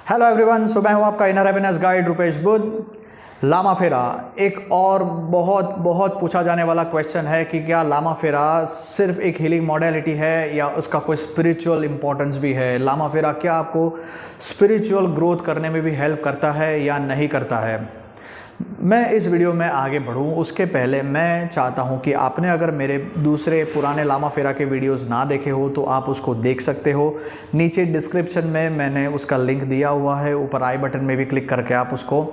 Hello everyone, सो मैं हूं आपका inner happiness guide Rupesh Buddh. Lama Fera एक और बहुत बहुत पूछा जाने वाला क्वेश्चन है कि क्या लामा फेरा सिर्फ एक हीलिंग मॉडलिटी है या उसका कोई स्पिरिचुअल इंपॉर्टेंस भी है। लामा फेरा क्या आपको स्पिरिचुअल ग्रोथ करने में भी हेल्प करता है या नहीं करता है। मैं इस वीडियो में आगे बढ़ूं उसके पहले मैं चाहता हूं कि आपने अगर मेरे दूसरे पुराने लामा फेरा के वीडियोस ना देखे हो तो आप उसको देख सकते हो। नीचे डिस्क्रिप्शन में मैंने उसका लिंक दिया हुआ है, ऊपर आई बटन में भी क्लिक करके आप उसको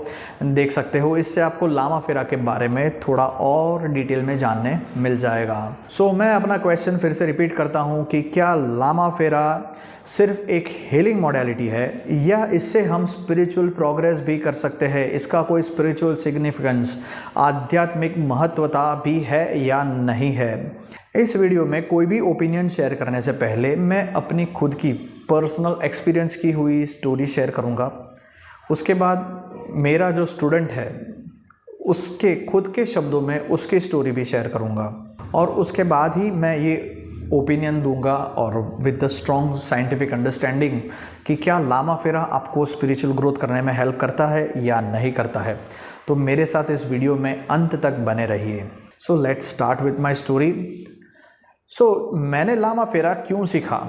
देख सकते हो। इससे आपको लामा फेरा के बारे में थोड़ा और डिटेल में जानने मिल जाएगा। सो मैं अपना क्वेश्चन फिर से रिपीट करता हूँ कि क्या लामा फेरा सिर्फ एक हीलिंग मॉडलिटी है या इससे हम स्पिरिचुअल प्रोग्रेस भी कर सकते हैं। इसका कोई स्पिरिचुअल सिग्निफिकेंस, आध्यात्मिक महत्वता भी है या नहीं है। इस वीडियो में कोई भी ओपिनियन शेयर करने से पहले मैं अपनी खुद की पर्सनल एक्सपीरियंस की हुई स्टोरी शेयर करूंगा। उसके बाद मेरा जो स्टूडेंट है उसके खुद के शब्दों में उसकी स्टोरी भी शेयर करूंगा और उसके बाद ही मैं ये ओपिनियन दूंगा और with the strong scientific understanding कि क्या लामा फेरा आपको स्पिरिचुअल ग्रोथ करने में हेल्प करता है या नहीं करता है। तो मेरे साथ इस वीडियो में अंत तक बने रहिए। So let's start with my story. मैंने लामा फेरा क्यों सीखा।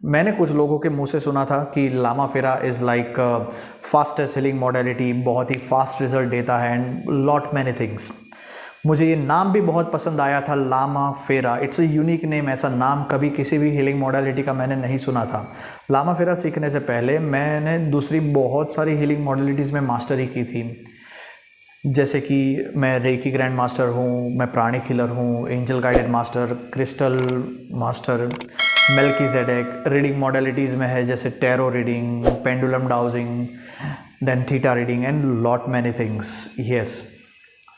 मैंने कुछ लोगों के मुंह से सुना था कि Lama Fera is like fastest healing modality, बहुत ही फास्ट रिजल्ट देता है एंड लॉट मैनी थिंग्स। मुझे ये नाम भी बहुत पसंद आया था, लामा फेरा। It's a unique name. ऐसा नाम कभी किसी भी हीलिंग मॉडलिटी का मैंने नहीं सुना था। लामा फेरा सीखने से पहले मैंने दूसरी बहुत सारी हीलिंग मॉडलिटीज़ में मास्टरी की थी, जैसे कि मैं रेकी ग्रैंड मास्टर हूँ, मैं प्राणिक हीलर हूँ, angel guided master, crystal master, Melchizedek. Reading modalities में है जैसे tarot reading, pendulum dowsing, then theta reading and lot many things. Yes,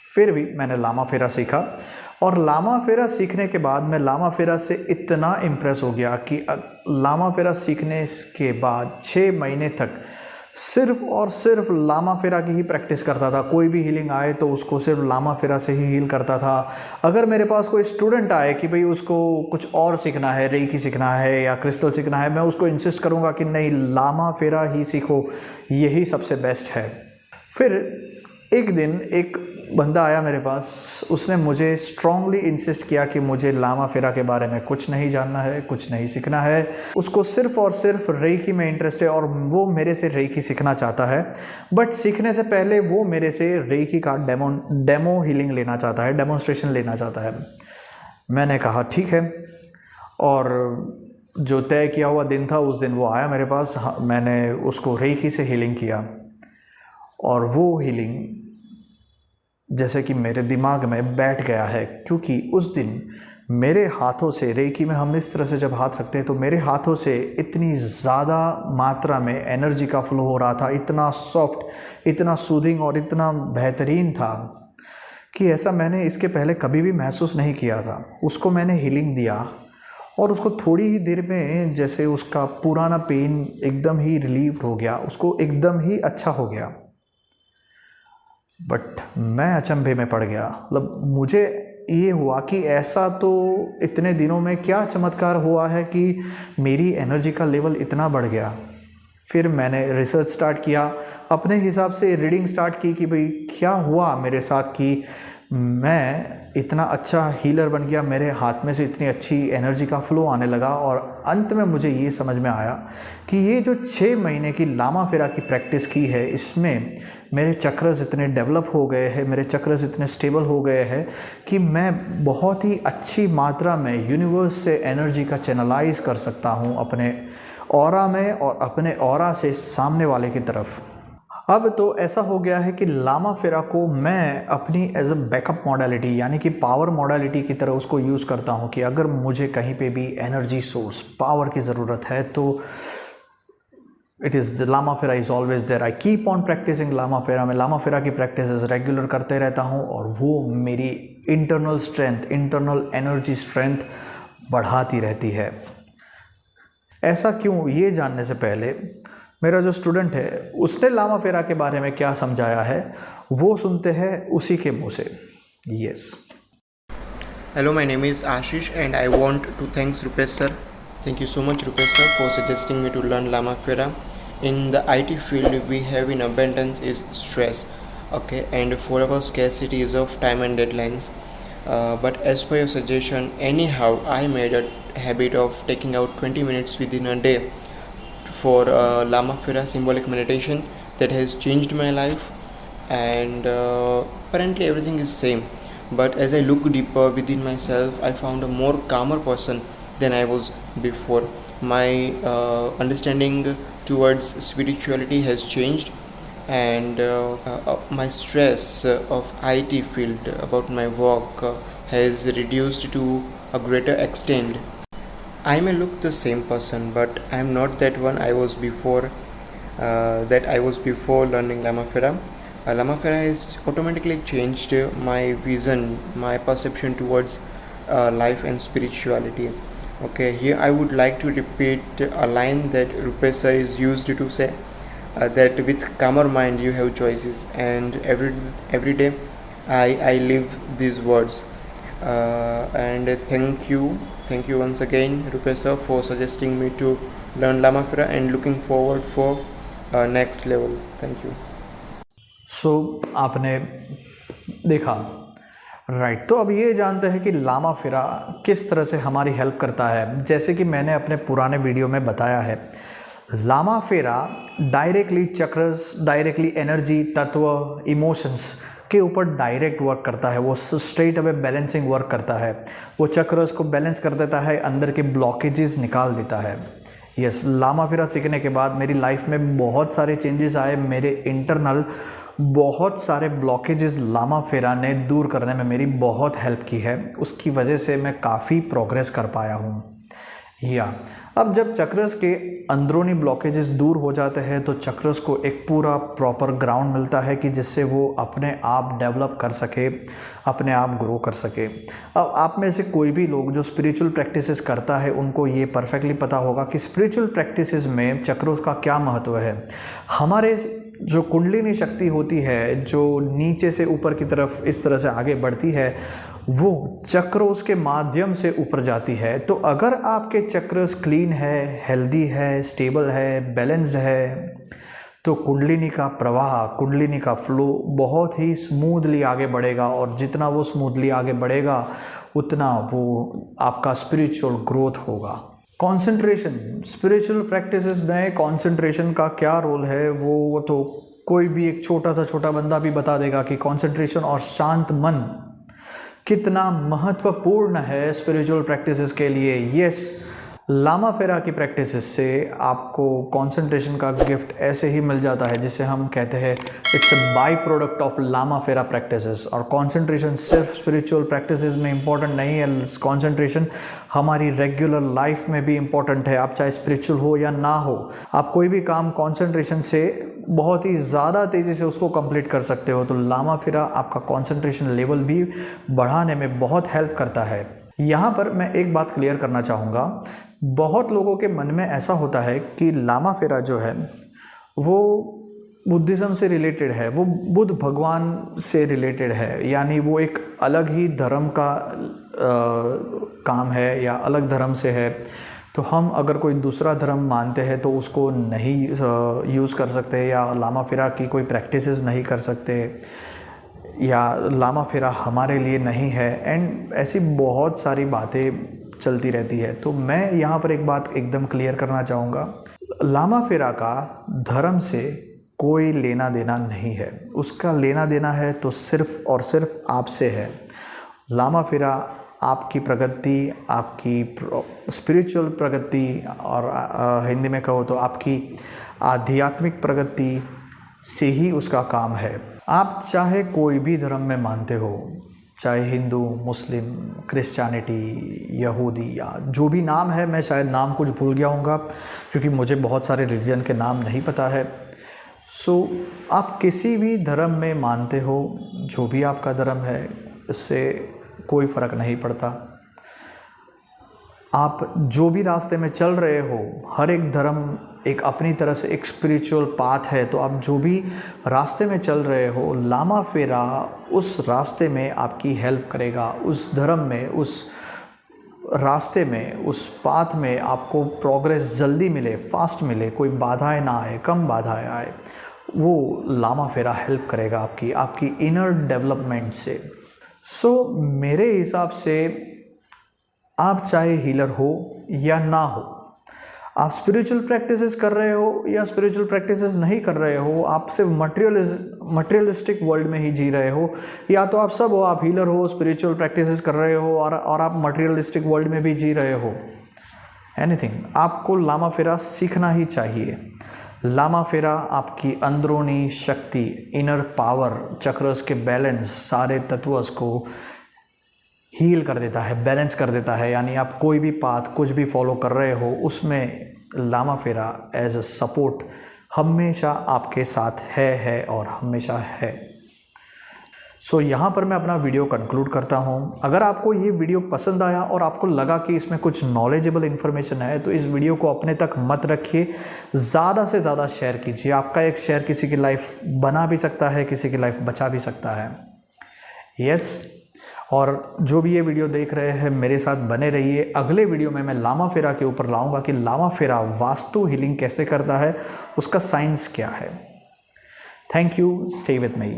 फिर भी मैंने लामा फेरा सीखा और लामा फेरा सीखने के बाद मैं लामा फेरा से इतना इम्प्रेस हो गया कि लामा फेरा सीखने के बाद 6 महीने तक सिर्फ और सिर्फ लामा फेरा की ही प्रैक्टिस करता था। कोई भी हीलिंग आए तो उसको सिर्फ लामा फेरा से ही हील करता था। अगर मेरे पास कोई स्टूडेंट आए कि भाई उसको कुछ और सीखना है, रेकी सीखना है या क्रिस्टल सीखना है, मैं उसको इंसिस्ट करूँगा कि नहीं, लामा फेरा ही सीखो, यही सबसे बेस्ट है। फिर एक दिन एक बंदा आया मेरे पास, उसने मुझे स्ट्रांगली इंसिस्ट किया कि मुझे लामा फेरा के बारे में कुछ नहीं जानना है, कुछ नहीं सीखना है। उसको सिर्फ और सिर्फ रेकी में इंटरेस्ट है और वो मेरे से रेकी सीखना चाहता है। बट सीखने से पहले वो मेरे से रेकी का डेमो हीलिंग लेना चाहता है, डेमोन्स्ट्रेशन लेना चाहता है। मैंने कहा ठीक है, और जो तय किया हुआ दिन था उस दिन वो आया मेरे पास। मैंने उसको रेकी से हीलिंग किया और वो हीलिंग जैसे कि मेरे दिमाग में बैठ गया है, क्योंकि उस दिन मेरे हाथों से, रेकी में हम इस तरह से जब हाथ रखते हैं तो मेरे हाथों से इतनी ज़्यादा मात्रा में एनर्जी का फ्लो हो रहा था, इतना सॉफ्ट, इतना सूदिंग और इतना बेहतरीन था कि ऐसा मैंने इसके पहले कभी भी महसूस नहीं किया था। उसको मैंने हीलिंग दिया और उसको थोड़ी ही देर में जैसे उसका पुराना पेन एकदम ही रिलीव हो गया, उसको एकदम ही अच्छा हो गया। बट मैं अचंभे में पड़ गया। मतलब मुझे ये हुआ कि ऐसा तो इतने दिनों में क्या चमत्कार हुआ है कि मेरी एनर्जी का लेवल इतना बढ़ गया। फिर मैंने रिसर्च स्टार्ट किया, अपने हिसाब से रीडिंग स्टार्ट की कि भाई क्या हुआ मेरे साथ कि मैं इतना अच्छा हीलर बन गया, मेरे हाथ में से इतनी अच्छी एनर्जी का फ्लो आने लगा। और अंत में मुझे ये समझ में आया कि ये जो 6 महीने की लामा फेरा की प्रैक्टिस की है, इसमें मेरे चक्रस इतने डेवलप हो गए हैं, मेरे चक्रस इतने स्टेबल हो गए हैं कि मैं बहुत ही अच्छी मात्रा में यूनिवर्स से एनर्जी का चैनलाइज कर सकता हूँ अपने ऑरा में और अपने ऑरा से सामने वाले की तरफ। अब तो ऐसा हो गया है कि लामा फेरा को मैं अपनी एज अ बैकअप मॉडलिटी, यानी कि पावर मॉडलिटी की तरह उसको यूज़ करता हूँ कि अगर मुझे कहीं पे भी एनर्जी सोर्स, पावर की ज़रूरत है तो it is the Lama Fera is always there. I keep on practicing Lama Fera. मैं लामा फेरा की प्रैक्टिस रेगुलर करते रहता हूँ और वो मेरी internal strength, internal energy strength बढ़ाती रहती है। ऐसा क्यों, ये जानने से पहले मेरा जो स्टूडेंट है उसने लामा फेरा के बारे में क्या समझाया है वो सुनते हैं उसी के मुंह से। Yes. Hello, my name is Ashish and I want to thanks Rupesh sir. Thank you so much Rupesh sir for suggesting me to learn Lama Fera. in the IT field we have in abundance is stress, okay, and forever scarcity is of time and deadlines. But as per your suggestion, anyhow, I made a habit of taking out 20 minutes within a day for Lama Fira symbolic meditation that has changed my life, and apparently everything is same. But as I look deeper within myself, I found a more calmer person than I was before. My understanding towards spirituality has changed, and my stress of IT field about my work has reduced to a greater extent. I may look the same person, but I am not that one I was before. That I was before learning Lama Fira. Lama Fira has automatically changed my vision, my perception towards life and spirituality. Okay, here I would like to repeat a line that Rupesh sir is used to say, that with calmer mind you have choices, and every day I live these words. And thank you once again, Rupesh sir, for suggesting me to learn Lama Fira, and looking forward for next level. Thank you. सो आपने देखा, right. तो अब ये जानते हैं कि लामा फिरा किस तरह से हमारी हेल्प करता है। जैसे कि मैंने अपने पुराने वीडियो में बताया है, लामा फेरा डायरेक्टली चक्रस, डायरेक्टली एनर्जी, तत्व, इमोशंस के ऊपर डायरेक्ट वर्क करता है। वो स्ट्रेट अवे बैलेंसिंग वर्क करता है। वो चक्रस को बैलेंस कर देता है, अंदर के ब्लॉकेजेस निकाल देता है। यस, लामा फिरा सीखने के बाद मेरी लाइफ में बहुत सारे चेंजेस आए। मेरे इंटरनल बहुत सारे ब्लॉकेजेस लामा फेरा ने दूर करने में मेरी बहुत हेल्प की है। उसकी वजह से मैं काफ़ी प्रोग्रेस कर पाया हूँ। अब जब चक्रस के अंदरूनी ब्लॉकेजेस दूर हो जाते हैं तो चक्रस को एक पूरा प्रॉपर ग्राउंड मिलता है कि जिससे वो अपने आप डेवलप कर सके, अपने आप ग्रो कर सके। अब आप में से कोई भी लोग जो स्पिरिचुअल प्रैक्टिसेस करता है उनको ये परफेक्टली पता होगा कि स्पिरिचुअल प्रैक्टिसेस में चक्रस का क्या महत्व है। हमारे जो कुंडलिनी शक्ति होती है, जो नीचे से ऊपर की तरफ इस तरह से आगे बढ़ती है, वो चक्रों के माध्यम से ऊपर जाती है। तो अगर आपके चक्रस क्लीन है, हेल्दी है, स्टेबल है, बैलेंस्ड है, तो कुंडलिनी का प्रवाह, कुंडलिनी का फ्लो बहुत ही स्मूथली आगे बढ़ेगा। और जितना वो स्मूथली आगे बढ़ेगा उतना वो आपका स्पिरिचुअल ग्रोथ होगा। कंसंट्रेशन, स्पिरिचुअल प्रैक्टिसेस में कंसंट्रेशन का क्या रोल है वो तो कोई भी एक छोटा बंदा भी बता देगा कि कंसंट्रेशन और शांत मन कितना महत्वपूर्ण है स्पिरिचुअल प्रैक्टिसेस के लिए। यस, लामा फेरा की प्रैक्टिसेस से आपको कंसंट्रेशन का गिफ्ट ऐसे ही मिल जाता है जिसे हम कहते हैं it's a by product of Lama Fera practices. और कंसंट्रेशन सिर्फ स्पिरिचुअल प्रैक्टिसेस में इम्पॉर्टेंट नहीं है, कंसंट्रेशन हमारी रेगुलर लाइफ में भी इम्पॉर्टेंट है। आप चाहे स्पिरिचुअल हो या ना हो, आप कोई भी काम कंसंट्रेशन से बहुत ही ज़्यादा तेज़ी से उसको कंप्लीट कर सकते हो। तो लामा फेरा आपका कंसंट्रेशन लेवल भी बढ़ाने में बहुत हेल्प करता है। यहाँ पर मैं एक बात क्लियर करना चाहूँगा, बहुत लोगों के मन में ऐसा होता है कि लामा फेरा जो है वो बुद्धिज़्म से रिलेटेड है, वो बुद्ध भगवान से रिलेटेड है, यानी वो एक अलग ही धर्म का काम है या अलग धर्म से है। तो हम अगर कोई दूसरा धर्म मानते हैं तो उसको नहीं यूज़ कर सकते, या लामा फेरा की कोई प्रैक्टिसेस नहीं कर सकते, या लामा फेरा हमारे लिए नहीं है। एंड ऐसी बहुत सारी बातें चलती रहती है। तो मैं यहाँ पर एक बात एकदम क्लियर करना चाहूँगा, लामा फेरा का धर्म से कोई लेना देना नहीं है। उसका लेना देना है तो सिर्फ़ और सिर्फ आपसे है। लामा फेरा आपकी प्रगति, आपकी स्पिरिचुअल प्रगति, और हिंदी में कहो तो आपकी आध्यात्मिक प्रगति से ही उसका काम है। आप चाहे कोई भी धर्म में मानते हो, चाहे हिंदू, मुस्लिम, क्रिश्चियनिटी, यहूदी, या जो भी नाम है, मैं शायद नाम कुछ भूल गया हूँगा क्योंकि मुझे बहुत सारे रिलीजन के नाम नहीं पता है। सो आप किसी भी धर्म में मानते हो, जो भी आपका धर्म है, इससे कोई फ़र्क नहीं पड़ता। आप जो भी रास्ते में चल रहे हो, हर एक धर्म एक अपनी तरह से एक स्पिरिचुअल पाथ है। तो आप जो भी रास्ते में चल रहे हो, लामा फेरा उस रास्ते में आपकी हेल्प करेगा, उस धर्म में, रास्ते में, उस पाथ में आपको प्रोग्रेस जल्दी मिले, फास्ट मिले, कोई बाधाएं ना आए, कम बाधाएं आए, वो लामा फेरा हेल्प करेगा आपकी इनर डेवलपमेंट से। सो मेरे हिसाब से आप चाहे हीलर हो या ना हो, आप स्पिरिचुअल प्रैक्टिसेस कर रहे हो या स्पिरिचुअल प्रैक्टिसेस नहीं कर रहे हो, आप सिर्फ मटेरियलिस्टिक वर्ल्ड में ही जी रहे हो, या तो आप सब हो, आप हीलर हो, स्पिरिचुअल प्रैक्टिसेस कर रहे हो और आप मटेरियलिस्टिक वर्ल्ड में भी जी रहे हो, एनीथिंग, आपको लामा फेरा सीखना ही चाहिए। लामा फेरा आपकी अंदरूनी शक्ति, इनर पावर, चक्रस के बैलेंस, सारे तत्वों को हील कर देता है, बैलेंस कर देता है। यानी आप कोई भी पाथ कुछ भी फॉलो कर रहे हो, उसमें लामा फेरा एज अ सपोर्ट हमेशा आपके साथ है और हमेशा है। सो यहाँ पर मैं अपना वीडियो कंक्लूड करता हूँ। अगर आपको ये वीडियो पसंद आया और आपको लगा कि इसमें कुछ नॉलेजेबल इन्फॉर्मेशन है, तो इस वीडियो को अपने तक मत रखिए, ज़्यादा से ज़्यादा शेयर कीजिए। आपका एक शेयर किसी की लाइफ बना भी सकता है, किसी की लाइफ बचा भी सकता है। यस, और जो भी ये वीडियो देख रहे हैं मेरे साथ बने रहिए। अगले वीडियो में मैं लामा फेरा के ऊपर लाऊंगा कि लामा फेरा वास्तु हीलिंग कैसे करता है, उसका साइंस क्या है। Thank you, stay with me.